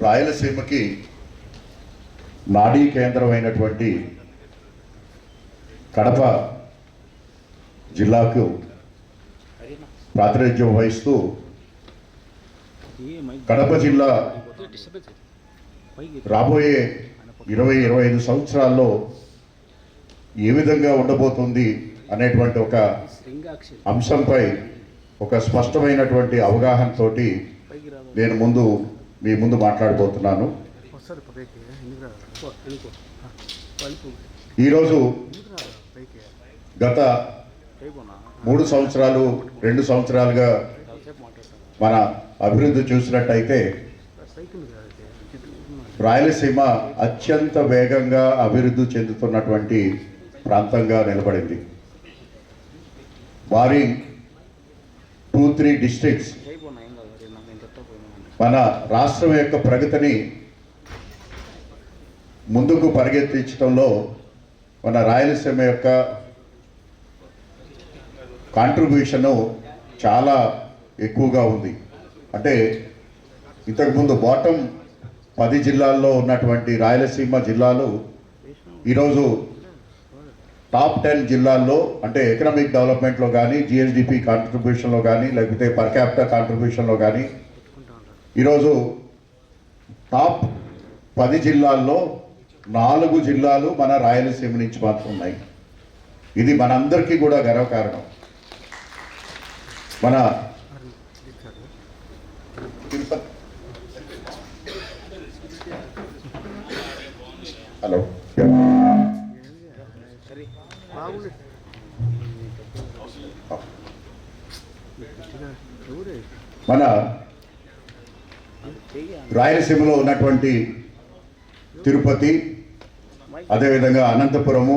రాయలసీమకి నాడీ కేంద్రమైనటువంటి కడప జిల్లాకు ప్రాతినిధ్యం వహిస్తూ కడప జిల్లా రాబోయే 20-25 సంవత్సరాల్లో ఏ విధంగా ఉండబోతుంది అనేటువంటి ఒక అంశంపై ఒక స్పష్టమైనటువంటి అవగాహనతోటి నేను మీ ముందు మాట్లాడబోతున్నాను. ఈరోజు గత 3 సంవత్సరాలు 2 సంవత్సరాలుగా మన అభివృద్ధి చూసినట్టయితే రాయలసీమ అత్యంత వేగంగా అభివృద్ధి చెందుతున్నటువంటి ప్రాంతంగా నిలబడింది. బారింగ్ 2-3 డిస్ట్రిక్ట్స్ మన రాష్ట్రం యొక్క ప్రగతిని ముందుకు పరిగెత్తించడంలో మన రాయలసీమ యొక్క కాంట్రిబ్యూషను చాలా ఎక్కువగా ఉంది. అంటే ఇంతకుముందు బాటమ్ 10 జిల్లాల్లో ఉన్నటువంటి రాయలసీమ జిల్లాలు ఈరోజు టాప్ 10 జిల్లాల్లో, అంటే ఎకనామిక్ డెవలప్మెంట్లో కానీ, జిఎస్డిపి కాంట్రిబ్యూషన్లో కానీ, లేకపోతే పర్ క్యాపిటల్ కాంట్రిబ్యూషన్లో కానీ ఈరోజు టాప్ 10 జిల్లాల్లో 4 జిల్లాలు మన రాయలసీమ నుంచి మాత్రం ఉన్నాయి. ఇది మనందరికీ కూడా గర్వకారణం. మన హలో మన రాయలసీమలో ఉన్నటువంటి తిరుపతి, అదేవిధంగా అనంతపురము,